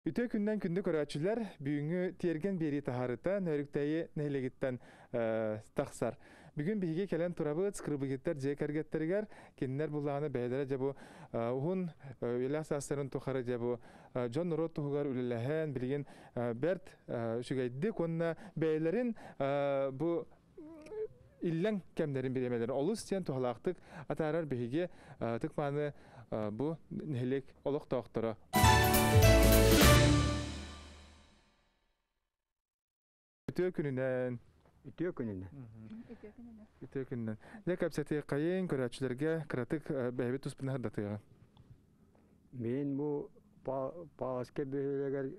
Ütö gündən gündü көрәчүләр бүгүнгү терген бери таһарыта нөрүктәйи нәйлегиттән тахсар. Бүгүн биге келен турабыт скрыбыгыттар жекергеттерге киннер буланы бәйләре жабу ухун илас асырын тухары жабу Джон Рот тугар үлеләһән билген берт шугайды конна бәйләрен бу иллән кемнәрен биремәләр. Олус тен тухалактык атарар биге тыкманы бу нәлек олык доктора. Ütö gününden. Ne kapsatı kayın körәчүләргә кратык бәйбит туспына хадатыга. Мен бу паска бәйләгәр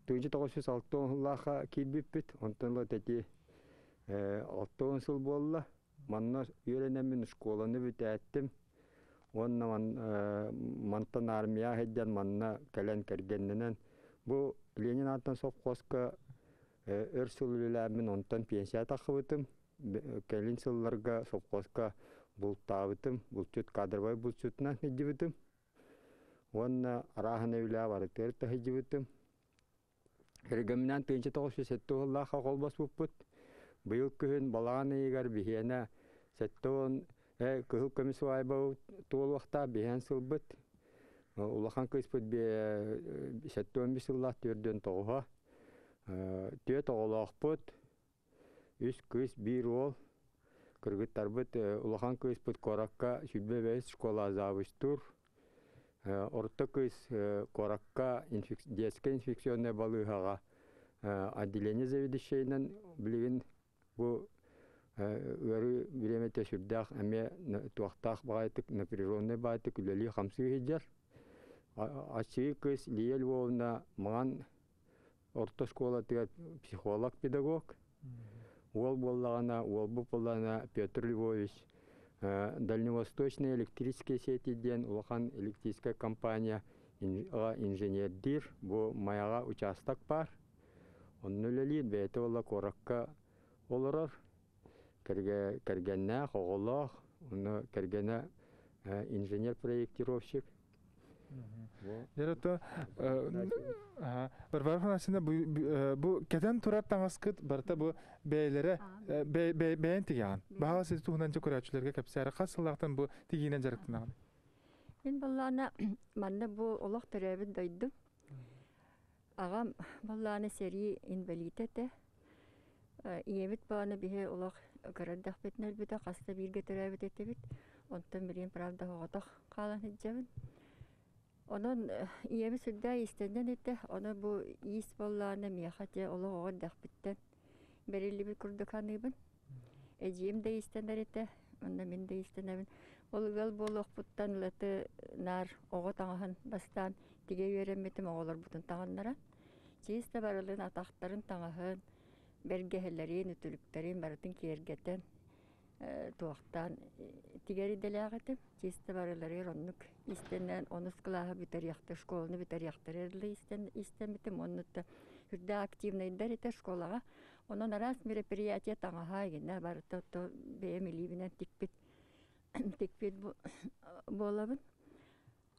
1906 елларга килбиппит. Онтан ла тәти 6 ел булла. Манна йөрәнәмен школаны битәттем. Оннан мантан армия һәдән манна калән кергәннән бу Ленин аттан совхозга өрсүлүләрмен онтан пенсия тахыбытым. Калин сылларга совхозга бултабытым. Булчут кадровой булчутна һәдибитим. Онна арахны үлә бар терт һәдибитим. Хергәмнән пенсия тагышы сеттулла хакылбас буппут. Быел күн баланы егәр бихәнә сеттон кыл комиссия бу тол вакытта бихән сылбыт. Улахан кыспыт бе сеттон бисыллах төрдөн тоға. Төт оғылақпыт. Үс кыс бир ол. Кыргыттар бұт улахан кыспыт коракка сүлбе бәйс школа азабыстур. Орта кыс коракка детская инфекционная балыхаға отделение заведущейнен білген бұл өрі біреметі сүрдақ әме туақтақ бағайтық, напряженный бағайтық үлелі қамсы хеджер. Ачы кыз Лиел Вовна маған орта школа тегер психолог педагог. Ол болағана, ол болағана Петр Львович Дальневосточная электрическая сети ден улахан электрическая компания инженердир бу маяга участок бар. Онны лелит бәйті ола коракка оларар. Кергенне хоголах, оны кергенне инженер-проектировщик. Жаратта барбархан асында бу кәдән турар таңаскыт барта бу бәйләре бәйән тигән. Баһа сез туһунанча көрәчүләргә кәпсәре касыллактан бу тигенән жарыктына. Мен баллана манна бу олак төрәбит дайдым. Агам балланы сери инвалидете. Иебит баны бихе олак карадах бетнәл бит каста биргә төрәбит этебит. Онтан берен правда хогатак калан һиҗәбен. Onun iyi bir sürde istenden etti. Ona bu iyi ballarına miyahate ola dağbitten. Belirli bir kurdukanı ben. Ecim de istender etti. Onda min de istenevin. Ol bolok puttan latı nar oğa tağın bastan tige yöremetim oğlar butun tağınlara. Çiğiste barılığın ataqtарын tağın bergehellerin, ütülüklerin barıtın kiergeten tuaqtan tigeri delağıtım. Çiğiste barıları onluk istenen onus kılahı biter yaktı, şkolunu biter yaktır erli istemetim. Onu da hürde aktivnaydılar ete şkolağa. Onun aras mereperiyatıya tağıha egenler barıtı oto BM-liğinden tikbit bolabın.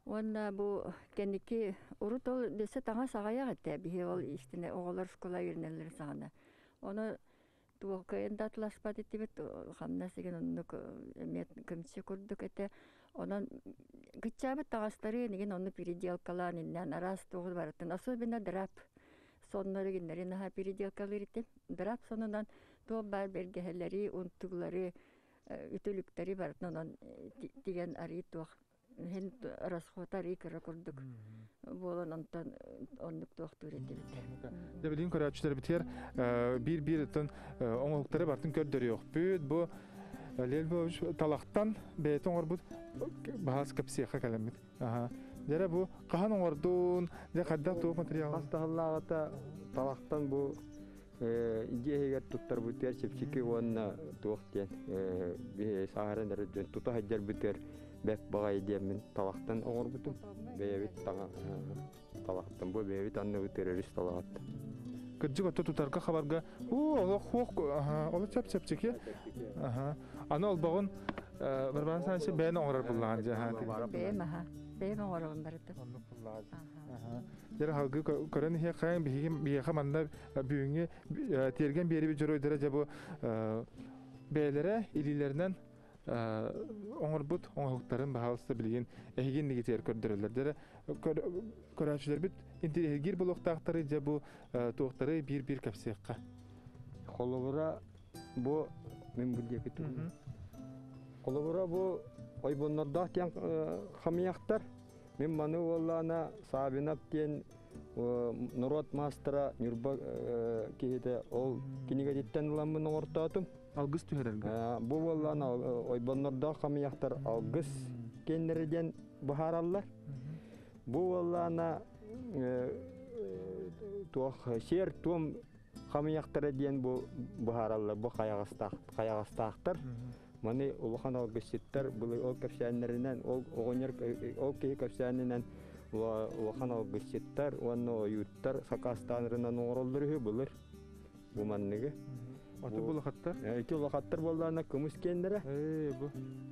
Onda bu kendiki urut ol dese tağa sağaya gitti. Bir ol istene oğullar şkola yürüneleri sağına. Onu tuğkayın da atlaşpat etti bet hamnası gen onluk emet kımçı kurduk ete. Onun gıçabı tağısları negen onu peridialkalan innen aras tuğul baratın. Asıl bina drap sonları günleri naha peridialkalar etti. Drap sonundan tuğ bar bergehelleri, untukları, ütülükleri baratın. Onun digen arı tuğ. Hen rasxotar ikra kurduk. Bolan ondan onluk tuğtur etti. De bilin körәчүләр битер bir ton оңолуктары бартын көрдөрү yok. Bu Lel bu talaqtan beyton orbut bahas kapsiya kalamit. Aha. Dere bu qahan ordun de qadda tuğ material. Hastahallagata talaqtan bu ijeheger tuttar biter çepçiki wonna tuğten bir saharan derece tuta hajjar biter bek bagay diyemin talaqtan orbutum beyevit tağa talaqtan bu beyevit anne terörist talaqat. Kıcık otu tutarka xabarga ola xoq ola çepçiki. Aha. Ana olbağın barban sansı beyin oğrar bulan jahati. Beymaha. Бастая моңорон барытым. Оннук буллааж. Аха. Жер халгы көрөн хе кайын бихе манна бүгүнгө терген бери бир жөрөйдөрө жабы бээлере илилеринен оңорбут оңоктарын баалыста билген эхиген негитер көрдөрөлөр. Жер көрөчүлөр бит интерьер блоктактары жабы токтары бир капсиякка. Холовра бу мен бу декет. Холовра бу ойбоннорда тян хамияктар. Мен маны воллана Сабинап тен Нурот мастера Нюрба киһите ол кинигедиттен уламын ортатым. Алгыс түһәрәлгә. Бу воллана ойбоннорда хамияктар алгыс кеннерден бахараллар. Бу воллана туах шер том хамияктар ден бу бахараллар бу каягастактар. Маны улахан алгысыттар бу ол капсаннарынан ол огонер ол кей капсаннарынан улахан алгысыттар онно оюттар сакастанрынан оролдыры булыр. Бу манныгы. Аты булахаттар. Эти улахаттар боллана кымыс кендере.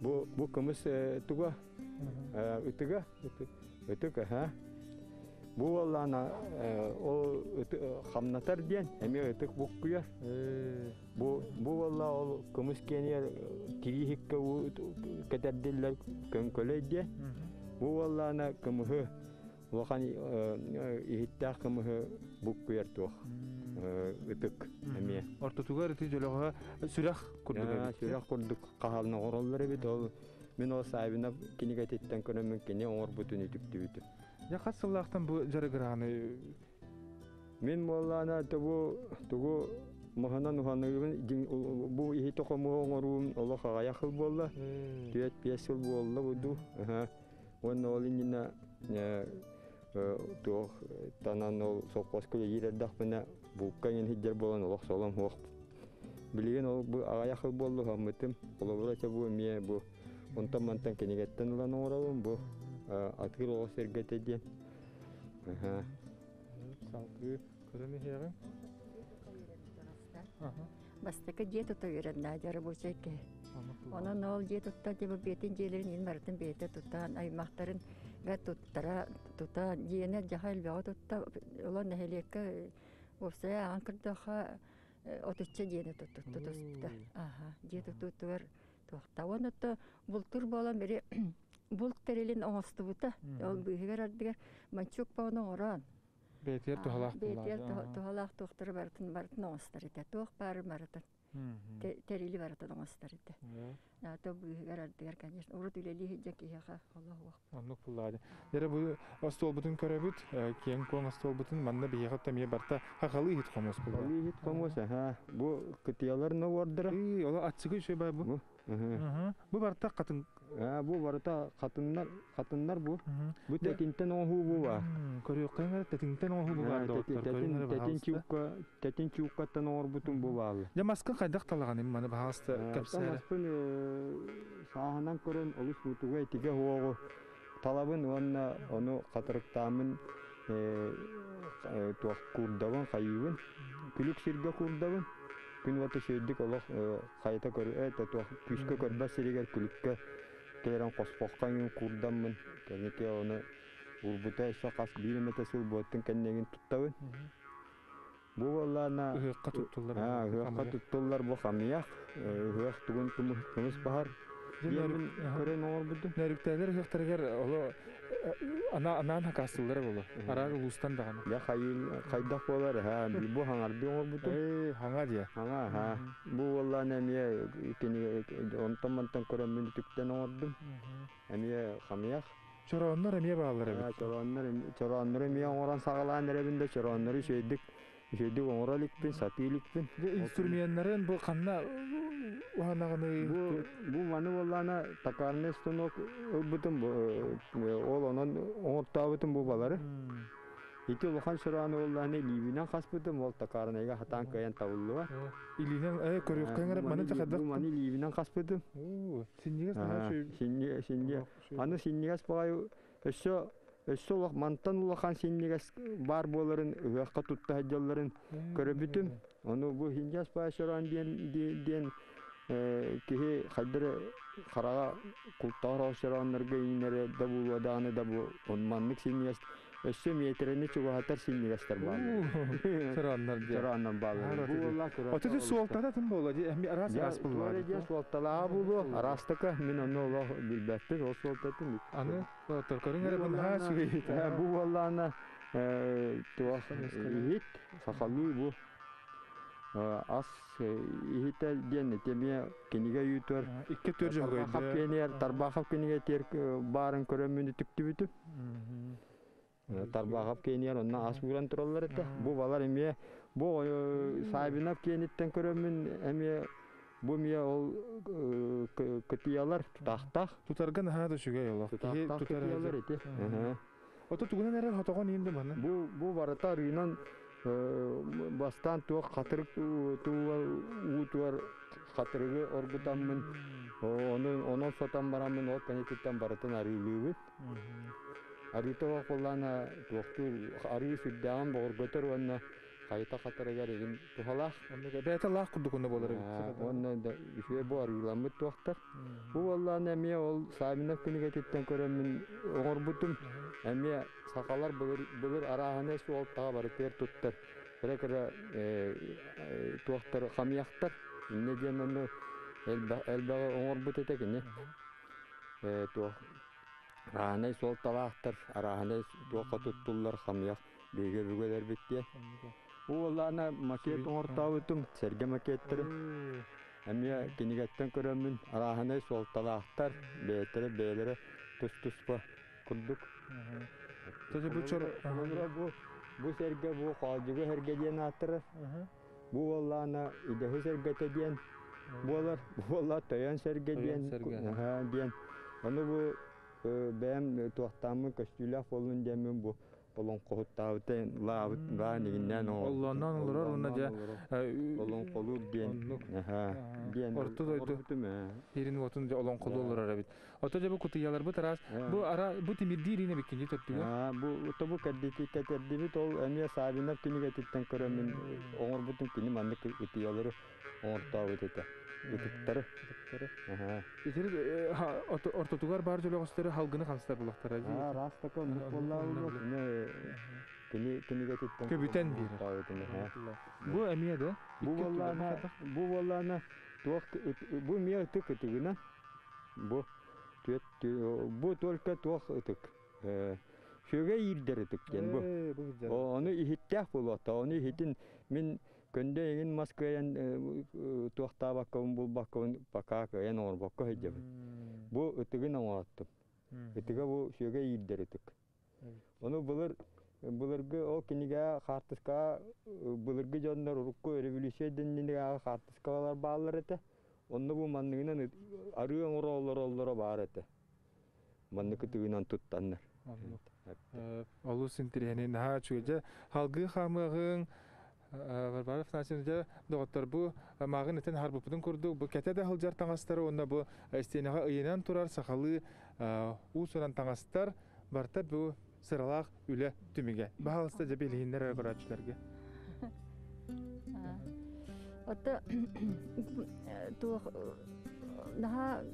Бу кымыс туга үтүгө ха. Бу боллана ол хамнатар ден эме үтүк буккуя. Бу болла ол кымыс кенер тирихикке кетердиллер көнкөлөй ден. Бу боллана кымыхы улахан ихиттак кымыхы буккуяр тух. Үтүк эме. Ортотугар ити жолога сүрах курдук. Сүрах курдук кахалны ороллары бит ол мен ол сайбына кинигететтен көрөмүн кене оңор бутун үтүктүбүтү. Я кассалактан бу жарыгыраны мен моллана тугу маханан уханы бу ихи токому оңорум олоха яхыл болла. Түет пьесыл болла буду. Он олинина туох танан ол сокоскө йирдах мына букканын хиджер болон олох солом хок. Билген ол бу аяхыл болду хаммытым. Олобурача бу мие бу онтамантан кенигеттен улан оңорабым бу атыр ол сергетеде. Салкы көрөмө херин. Бастакы диета тойранда жарабочайке. Онон ол диета деп бетин желерин инмартын бете тутан аймактарын га тута диене жахал бага тутта улан нехелекке осая анкырдаха отучча диене туттуста. Аха, диета туттугар туакта. Онотто бултур болан бери булк терелин оңостубута. Ол бүйгер ардыгар манчук бааны оран. Бетер тухалак. Бетер тухалак туктары бартын оңостар эте. Туак бары бартын. Терили бартын оңостар эте. То бүйгер ардыгар, конечно. Урут үлели хиджак ихаха. Аллаху акбар. Аннук буллады. Яра бу астол бутун көрөбүт, кең коң астол бутун манна бийгат та мие барта хакалы хит комос булды. Али хит комос ха. Бу кытыяларны ордыра. Ола атчыгы шөй бай бу. Бу барта катын. Бу барта катыннар бу. Бу тетинтен оңху бу ба. Көрөк кайнар тетинтен оңху бу бар доктор. Тетин чуккаттан ор бутун бу балы. Я маска кайдак талаган эми маны баасты капсара. Саһанан көрөн олус бутуга тиге хоого талабын оны катырыктамын туак курдабын кайыбын күлүк сирге курдабын күн ваты сөйдүк олох кайта көрө туак күскө көрбө сиригер күлүккө келерен коспоккан курдамын кенеке оны урбута эсе кас биримете сул боттун кеннегин туттабын бу боллана ыгыкка туттулар бу хамыяк ыгык тугун кумус бахар көрөн оор буду. Нөрүктәләр хәктәргәр оло анан хакасыллар булу. Арар улустан даган. Я кайдак болар бу хаңарды оор буду. Хаңа дия. Хаңа бу валла неме кини онтамантан көрөн мүнүтүктен оордум. Эме хамыяк. Чороннар эме баалар. Чороннар эме ооран сагалан эребинде чороннары шөйдүк оңораликпин, сапиликпин. Инструменттерин бу канна уханаганы бу маны боллана токарный станок бутун ол онон оңортабытын бу балары. Ити улахан шураны болланы ливинен хаспытын ол токарныйга хатан каян табылды. Илинен көрөк кайнар маны жакадак. Бу маны ливинен хаспытын. Синнигес Синни аны синнигес багай Өссөлөк мантан улахан синнигес бар боларын ыгакка тутта хаджалларын көрөбүтүм. Ону бу хинжас башыран ден кихи хайдыр қараға култар осыраннарга инере да бу аданы да бу онманнык синьяс өссө метрени чугатар синьястар бар. Sıranlar diye. Sıраннан балы. Бу олла кыра. Отыды суолтада тым боло. Эми арас ас булар. Же суолтала булу. Арастыка мен оны олла билбеппин, ол суолтатын. Аны торкорун эре бунга сүгейт. Бу олланы туах ит сахалу бу. Ас ихите ден теме кениге ютор. Икке төр жогойду. Хап кенер тарбахап кениге тер барын көрөмүндү түктүбүтү. Тарбахап кенер онна ас буран тураллар эте. Бу балар эме бу сайбинап кениттен көрөмүн эме бу мия ол кытыялар тахтах. Тутарган хада сүгей олох. Тутаралар эте. Ото тугунан эре хотогон ийинде баны. Бу барата рыйнан бастан туа катырык туар катырыгы оргутаммын. Онон сотан барамын ол канетиттен баратын арыйлыыбыт. Арыйтова коллана туакту арый сүддаган борготор онна кайта катырыгар эгин тухалах. Бэта лах курдукунда болар. Онна да үсүе бу арыйламыт туактар. Бу боллана эме ол сабинов күнүгетиттен көрөмүн оңорбутум. Эме сакалар былыр араханы суолтага бары тер туттар. Кыра туактар хамыяктар. Инне ден ону элбага оңорбут этекини. Туак араханы суолталаактар, араханы туакка туттуллар хамыяк беге бүгөлөр битте. Бу оллана макет оңортабытым, серге макеттери. Эме кинигеттен көрөмүн араханы суолталаактар, бээлери тус-туспа курдук. Бу серге бу қалжығы herge диен атыры. Бу оллана идехи сергете диен. Бу олла тойан серге диен. Оны бу бәм туақтамы көстүләк болын демен бу олон қоғыттауытын лаабыт негіннен Олланан олар онна жа олон қолу диен. Орты дойду. Ерин отын жа олон қолу олар арабит. Ото жа бу кутыялар бу тарас. Бу тимирди ирине беккенде төттүгө. Бу кәддики кәтердибит ол әме сабинап күнігетиттен көрөмін оңыр бұтын күні манны кутыялары оңыртауыт ете. Ütüktörü. Ortotugar bar jolo gosteri halgını kalstar bulaktar aji. Rastaka mukollahu ne kini getitten. Köbüten bir. Bu emiye de. Bu vallana tuak bu miye tıkıtığına. Bu только tuak tık. Şöyle yirdir tık yani bu. Onu ihittek bulakta. Onu ihitin min Könde egin Moskvayan tuaqta bakkavun bul bakkavun pakaka en or bakka hejeb. Bu ötügün anlattım. Ötüge bu şöyle yirderetik. Onu bulurgu o kiniga hartıska bulurgu jonlar urukku revolüsiyon denniga hartıskalar bağlar ete. Onu bu mannıgınan arı ollara bağır ete. Mannıkı tügünan tuttanlar. Olu sintireni naha çöce halgı hamığın Barbarov Naçınca doktor bu mağın eten harbupudun kurdu. Bu ketede hılcar tangastarı onda bu isteğine ıyınan turar sakalı usuran tangastar barta bu sıralaq üle tümüge. Bahalısda cebelihinler öğretçilerge. Ota tuğ daha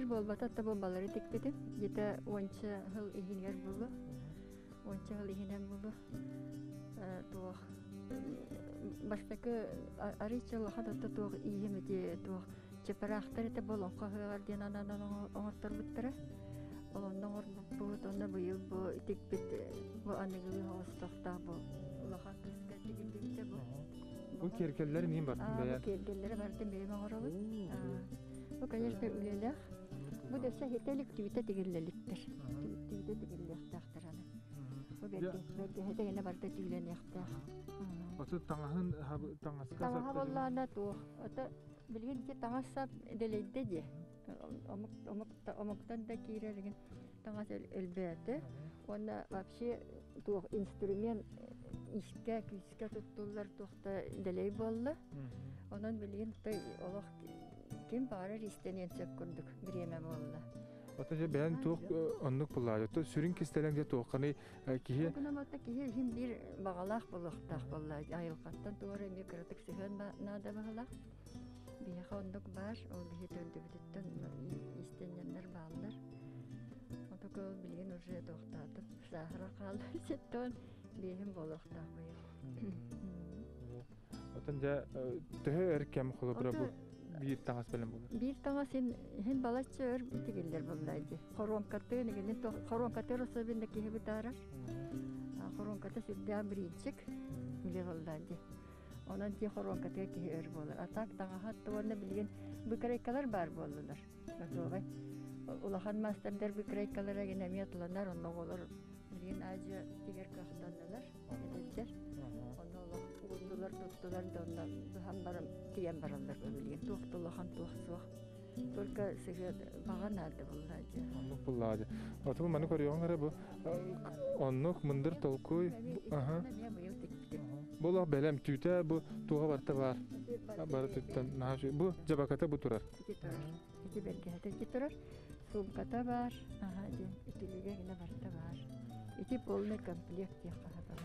bolbata tabu baları dikpedim. Yete onca hıl ihiner bulu. Onca hıl ihiner bulu. Tuğ Baştaki arıçalı hatta tuğ iyi mi diye tuğ çeperaktar ete bolon kahveler diyen ananan oğurtar bittere. Ondan bu onda bu yıl bu dikpet bu anıgılı hastahta bu ulaha kıskı dikildi bu. Bu kerkeller miyim var? Bu kerkelleri verdim benim ağırabı. Bu kadar da üyeler. Bu da hetelik tüvite digilleliktir. Tüvite digilleliktir anı. Bu belki hedeyene var da tüvilenektir. Otu tangahın tangası kasap. Tangah vallahi tuh. Otu bilgin ki tangasa deleyde je. Omuktan da kirergin tangasa elbette. Ona вообще tuh instrument iska küska tuttular tuhta deley bolla. Onun bilgin tay Allah kim barar istenen çökkürdük bireme bolla. Otaca ben tuğ onluk bular. Otu sürün kistelen de tuğ kanı kihi. Kunamata kihi him bir bağalaq buluqtaq bolla. Ayılqattan tuğra mikrotik sehen nada bağalaq. Bihe konduk var, o bihe döndü bütütten istenyenler bağlılar. O da bilgin oraya doktadım. Sahra kaldı. Sitten bihim bolokta koyuyor. Otun töhö erkem holobra bu bir tagas bilen bulur. Bir tane sen balatçı ör bitigiller bulaydı. Koronkatı ne to koronkatı rosa bindeki hebi tarar. Koronkatı südden birincik bile bulaydı. Onun ki koronkatı ki ör bulur. Atak daha hatta onu bilgin bu krekalar bar bulurlar. Mesela ulahan masterler bir krekalara gene miyatlanlar onun olur. Bilgin acı tiger kahtanlar. Dediler. Onu tuttular da ondan hambarım diyen barallar bilgin. Tuhtulahan tuhsuq. Только size bağan aldı bulaydı. Onluk bulladı. Otumu manı koruyorlar bu. Onluk mındır tolkuy. Aha. Bola belem tüte bu tuğa varta var. Barı tütten naşı. Bu cabakata bu turar. İki belgede iki turar. Sumkata var. Aha, ütülüge yine varta var. İki polne komplekt yağı.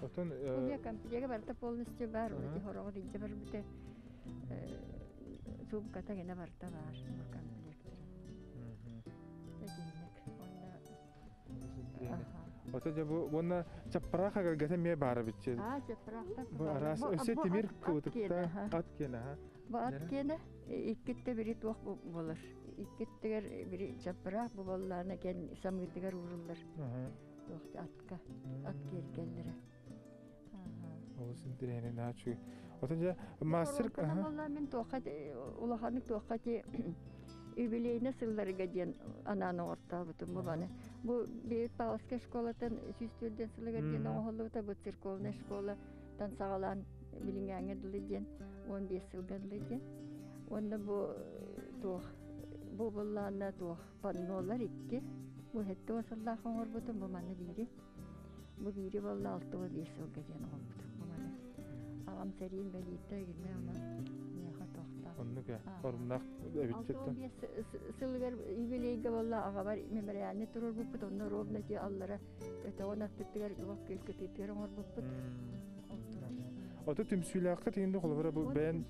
Otun Polne komplekt varta polnesi var. Onu ki horoğu dince var bir de sumkata yine varta var. Bu komplekt. Otuca bu buna çaprak agar gete miye bara bitçe. Çaprakta. Bu aras öse timir kutukta at kene ha. Bu at kene ikkitte biri tuğ bulur. İkkitteger biri çaprak bu bollarına ken samgitteger vurulur. Tuğ atka at gelgellere. Olsun direne daha çünkü. Otuca master aha. Vallahi men tuğat ulahanık tuğati übileyine sılları gadiyen ananın orta bütün bu bana. Bu bir Pavlovska şkolatan süstülden sılı gadiyen oğullu da bu sirkovna şkolatan sağalan bilingenge dilen 15 yılga dilen. Onda bu tuğ bu bullana tuğ panolar iki. Bu hette vasallahın orbutun bu bana biri. Bu biri vallahi 6 ve 5 yılga gadiyen oğullu bu bana. Ağam seriyim beliyette girme ona. Onnuka ornak ebitçetten. Sılgar übileyge vallahi ağa var memeriyane turur bu put onlar robna ki allara öte ona tüttüler vak kölketiler onlar bu put. Otu tümsüylakı teyinde kolabara bu ben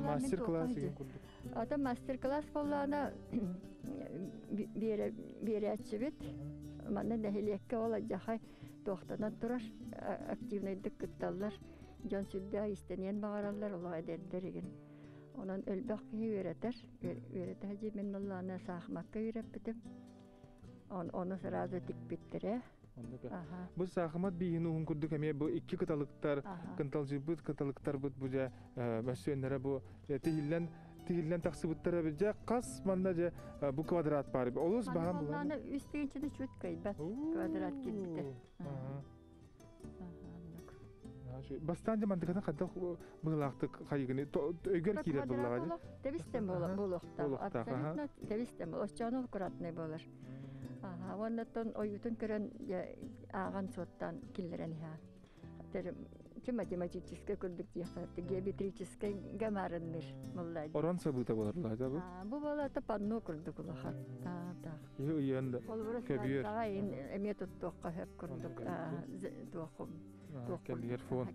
master class için kurduk. Ata master class vallahi bir yere açıbet. Manne dehiliyekke olacak hay tohtadan turar aktivneydik kıttallar. Can südde isteniyen bağırarlar ola ederler. Onun ölbek ki öğretir. Öğretir hacı ben Allah'ına sağmakka öğrettim. Onu sırada dik bittire. Bu sağımat bir yeni uğun kurduk ama bu iki kıtalıklar, kıntalcı bu kıtalıklar bu buca başyönlere bu tehillen taksıbıtlara bilecek kas mandaca bu kvadrat var. Oluz bağım bu. Allah'ına üstü içinde çüt kaybet kvadrat gitti. Bastanca mantıkada kadar bıraktık kaygını ögör kiler bullağa. Devistem bulukta. Absolutno devistem. Oscanol kuratne bolar. Aha, ondan oyutun kıran ağan sottan killeren ha. Terim matematikçiske kurduk diye kalktı. Geometriçiske gamarındır mullay. Oran sabıta bolarlar da bu. Bu bolar da panno kurduk ulahat. Yo yanda. Köbür. Emiye tuttuk hep kurduk. Tuğum.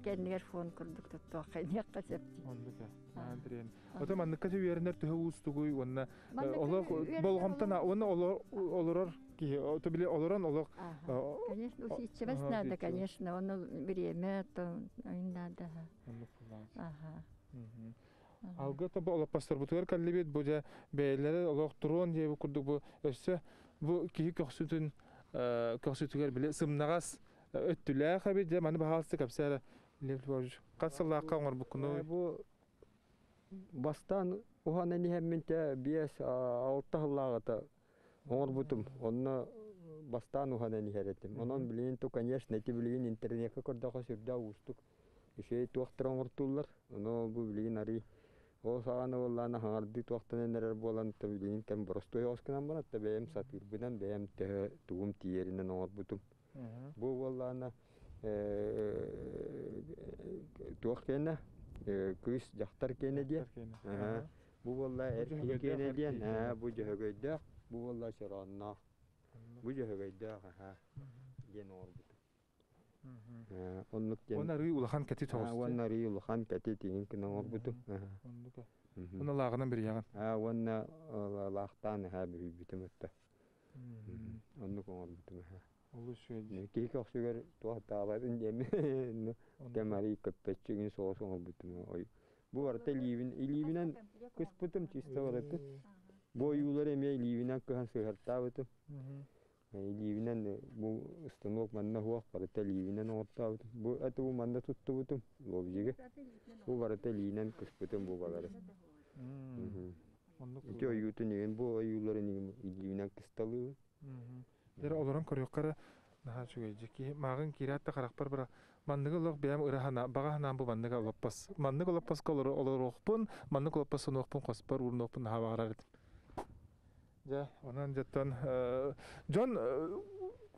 Kendiler fon kurduk tuttuk. Ne kasepti. Anlıka. Andren. Ota manlıka yerler tühe ustuguy onna. Ola bolgamtana onna olur ki ota bile oluran olur. Конечно, усидчивость надо, конечно, он время то надо. Ага. Algı tabi olap bastır bu tüger kallibet boca beylere olaq turon diye bu kurduk bu össe bu ki köksütüger bile sımnagas öttüler habi de mani bahalsı kapsara levoj qasalla qamar bu kunu bu bastan uhana ni hemminte bies altahllagata Орбутум, онна бастан уханани херетим. Онон билин то, конечно, эти билин интернетке кордака сюрда устук. Ишей туахтыран ортуллар. Оно бу билин ари. О сагана боллана хаңарды туахтанен нерер болан та билин кем простой осканан бана та бэм сатырбынан бэм тэ тугум тиеринен орбутум. Бу боллана туах кена күс жактар кене дия. Бу болла эркин кене дия. Бу жөгөйдө. Bu vallahi şeranna. Bu cehegeyde ha. Gen orbut. Onluk gen. Onlar uy ulhan kati toğuz. Onlar uy ulhan kati tiyin kina orbutu. Оны лағынан бір яғын. Онна лақтан бітім өтті. Онны көңір бітім. Олы шөйді. Кейкі оқсығыр туақтағабадың демі кәмәрі көппетчігін соғыс оңыр бітім. Бұл арта ливінен күс бітім чиста барады. Бұл юлар әме ливінен көған сығырта бітім. Ливінен бұл ұстануық манна хуақ барата ливінен оңырта бітім. Бұл әті бұл манда тұтты бітім. Лобжиге. Бұл барата ливінен күс бітім бұл бағары. Ити ойуту неген бұл ойулары неген ливінен кысталы. Дер оларын көріққары наға жүгейдекі. Мағын кератты қарақпар бұра. Манныгы олық бәйім ұрахана, бағаханан бұл манныға олаппас. Манныгы олаппасқа олар оқпын, манныгы олаппасын оқпын, қоспар ұрын оқпын наға бағарар едім. Ja, ondan jattan John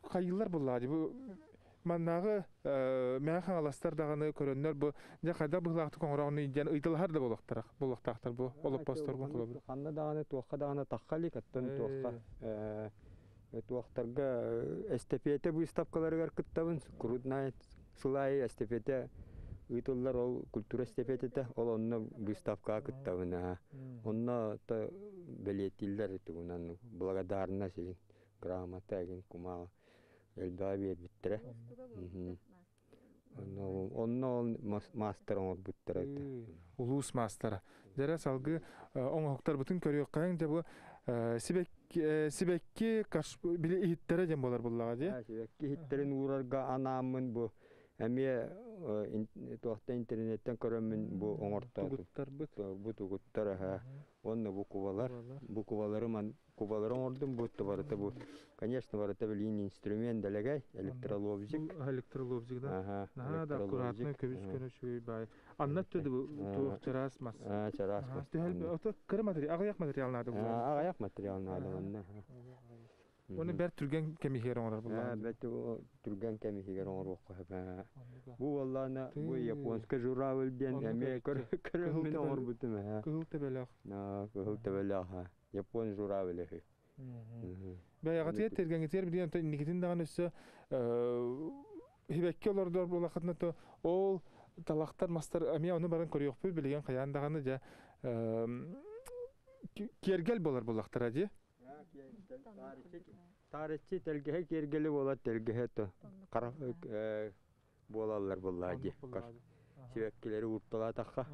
kayıllar bulladı bu mannağı məxan alastar dağını körönlər bu ja qayda bıqlaqdı qoңrağını jan ыйтылар да болақтақтар bu olub pastor gon qılır. Xanna dağını tuaqqa dağını taqqali kattan tuaqqa tuaqtarga estafete bu istapkalarga kıttabın kurudnay sılay estafete ыйтылар ол культура estafete ол онна bu istapka kıttabına. Онна та билетиллер тугунан благодарна син грамотагийн кума элдаби биттре. Онно мастер он биттре. Улус мастер. Дәрә салгы оңоқтар бүтін көрөк кайын да бу сибекки каш биле ихтәре дем болар буллага ди. Сибекки ихтәрен урарга анамын бу. Әме туақта интернеттен көрөмін бұл оңырта. Бұл тугуттар. Онны бұл кубалары оңырдым бұтты барыты бұл. Конечно, барыты білейін инструмент дәлегай, электролобзик. Электролобзик, да? Да, аккуратно көбіс көні шөй бай. Аннат төді бұл туық чарас мас. Чарас мас. Кірі материал, ағаяқ материалнады бұл? Ағаяқ материалнады онны. Оны бәр түрген кәмихер оңырар бұл? Бәті түрген кәмихер оңыр оқы. Бұл Алланы бұл японска журавылден әме көрімін оңыр бұтым. Күхіл тәбәліғ? Күхіл тәбәліғ. Япон журавылы. Бәй ағатыға тергенетер білген никетін даған өсі хибәкке олардар бұл ақытына ол талақтар мастар әме оны барын көрі өкпі білген қаяндағаны жа кергел болар бұл ақтара де? Тарихçi telgehe kergeli bolat telgehe to bolallar bolladı. Şevekkileri urtala takka.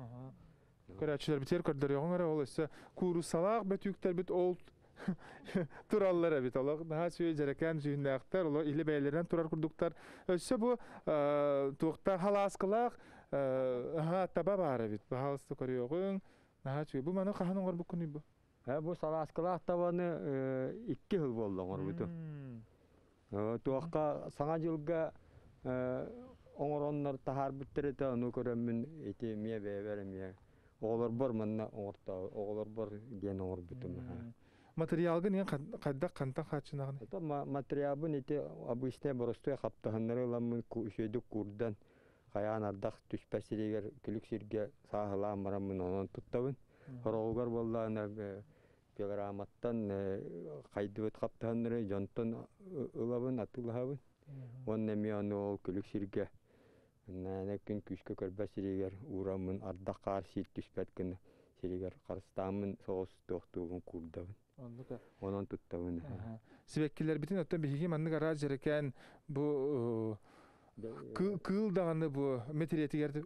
Körәчеләр битер көрдер яңара ул эссе куру салак бетүктәр бит ол тураллар бит алак да сөй жерекән җүннәктәр ул иле бәйләрдән турар курдуктар өссе бу туакта халаскылак таба бар бит халасты көрөгүң да сөй бу мана каһан оңгор бу күнү бу. Bu salaskılak tabanı 2 yıl boldu oңор butu. Tuakka sana жылга оңороннар тахар биттерете аны көрөмүн эти мие беберем. Олар бар манна оңорта, олар бар ген оңор бутум. Материалга не кайда канта хачынагын? Это материалбы нете обычный боростой каптаганнары ламын көшөдү курдан каян ардак түшпәсирегер күлүксирге сахалам барамын онон туттабын. Хорогар боллана пеграматтан кайдыбыт каптаганнары жонтон ылабын атылабын. Онна мияны ол күлүксирге Нәне күн күшкө көрбәсирегер урамын ардак каршы түшпәткән сирегер карыстамын соғыс тоқтуын курдабын. Онан туттабын. Сибеккилер битин өттөн биһиги манны гараж жерекән бу кыл даганы бу метриятигерди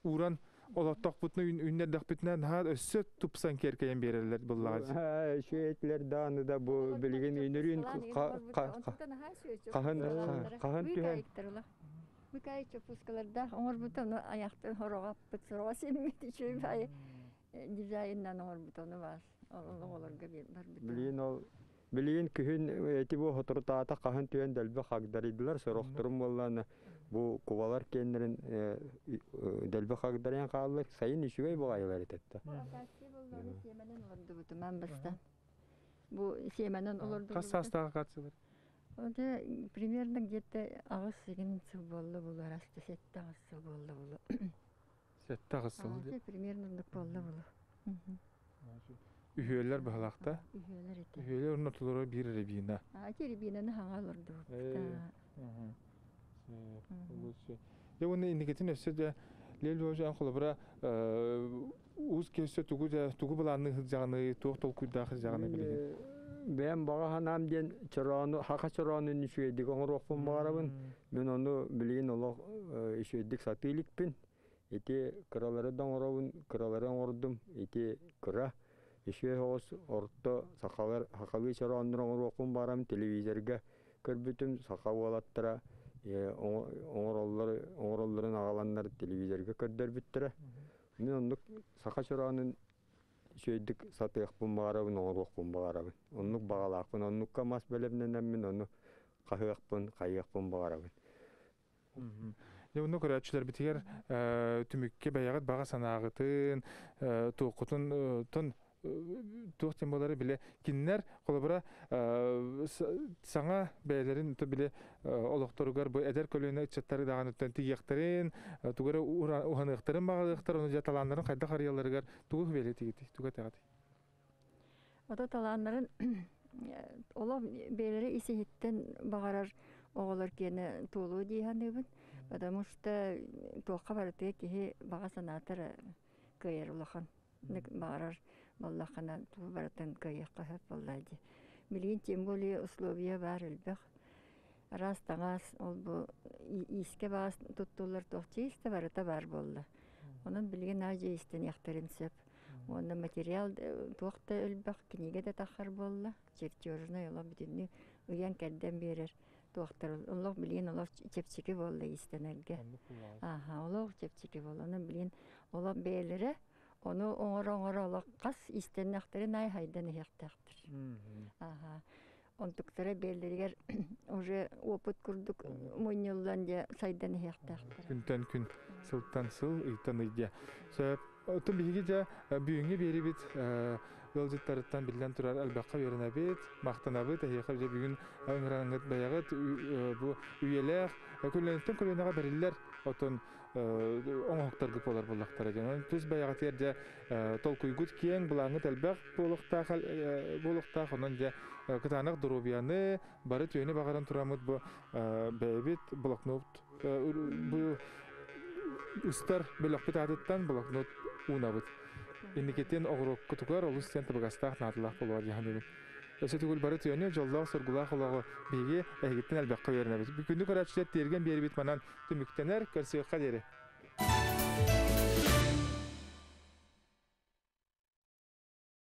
уран олаттак бутны үннәрдәк битнә ха өссө тупсан керкәен берерләр буллага. Шөйтләр даны да бу билген үнөрүн каһан түһән. Микай чопускаларда оңор бутон аяқты хорогап бутсырова семмет ичүй бай дизайннан оңор бутону бар. Олорга бар бутон. Билген күн эти бу хотуртаата каһан түен дәлбе хагдарыдылар сорохтурум болланы бу кубалар кеннерин дәлбе хагдарыян каллар сайын ишүгөй бугайлар этетте. Бу семенен олорду. Кассастага катсылар. Ода примерно где-то агыс деген сыл болду бул арасты сетте агыс сыл болду бул. Сетте агыс сыл. Примерно ндык болду бул. Ühüyeler bahalakta. Ühüyeler ete. Ühüyeler onun atılları bir ribina. Ribinanı hangalırdı. Ya onu indiketin öse de Leyli Hoca an kolabra уз көсө тугу буланны хыжаганы туох толкуйда хыжаганы билген. Ben bağa hanam den çorağını, haka çorağını işedik, onu rokpun bağırabın. Ben onu bilgin ola işedik satıylıkpın. Eti kıralardan orabın, kıralardan ordum. Eti kıra. İşe hoğuz orta sakalar, hakalı çorağını rokpun bağıram televizörge. Körbütüm sakalı olattıra. Oğurolların ağalanları televizörge kördür bittire. Ben onu saka çorağının şeydik satıyakpın bağırabın, oğurlukpun bağırabın. Onluk bağalakpın, onlukka mas bölümden min onu kayıkpın bağırabın. Ya bunu көрәтчілер бітігер түмікке бәяғыт баға санағытын, тоқытын, туқ темболары біле киннер қолыбыра саңа бәйлерін біле олықтырығар бұл әдер көліне үтчаттары даған өттен тигектірін, туғыры ұғанықтырын бағалықтыр, оны жаталандырын қайда қарияларығар туғы бәйлі тегеті, туға тағады. Ота таланларын олар бәйлері исехеттен бағарар оғылар кені толу дейханыбын. Потому что тоққа барытыға кеге баға санатыр көйер улахан. Бағарар баллақана туы барытын көйеққа хөп боллайды. Билген тем более условия бар үлбіқ. Раз таңас ол бұл иске бағас тұттулар тоқчы иске барыта бар болды. Onun bilgen ağacı isten яқтарын сөп. Onun материал тоқта үлбіқ книге де тақар болды. Чертежына yola bütünü uyan kәдден берер. Тоқтар, олық білген олық чепчеке болды истенерге. Олық чепчеке болды. Оны білген олық бәлері, оны оңыр олық қас истеннақтары най хайдан еқтақтыр. Онтықтары бәлерігер уже опыт күрдік мұнылдан де сайдан еқтақтыр. Күнтен күн, сылттан сыл, ыйтан ыйдя. Отын бігі де бүйінге бері бет Yolcutlarından bilden turar elbaqqa verenabit, maqtanabit, ayaqab je bugün öngrangat bayağıt bu üyeler küllenitten küllenaga beriller oton oňoktar gyp bolar bollaqtara janan tuz bayağıt yerde tolkuygut kiyen bulаңыт elbaq boluqta onon je kıtanak durubiyany bary tüyeni bagaran turamıt bu beybit bloknot bu ustar bloknot adattan bloknot unabıt. İndiketen oğruk kutuklar olus sen tabagastaq natılaq bolor jahandı. Öse tugul bary tüyeni jollaq sorgulaq olağı bigi egitten elbaqqa berenebit. Bu gündük öğretçiler tergen beri bitmanan tümüktener körsüqqa deri.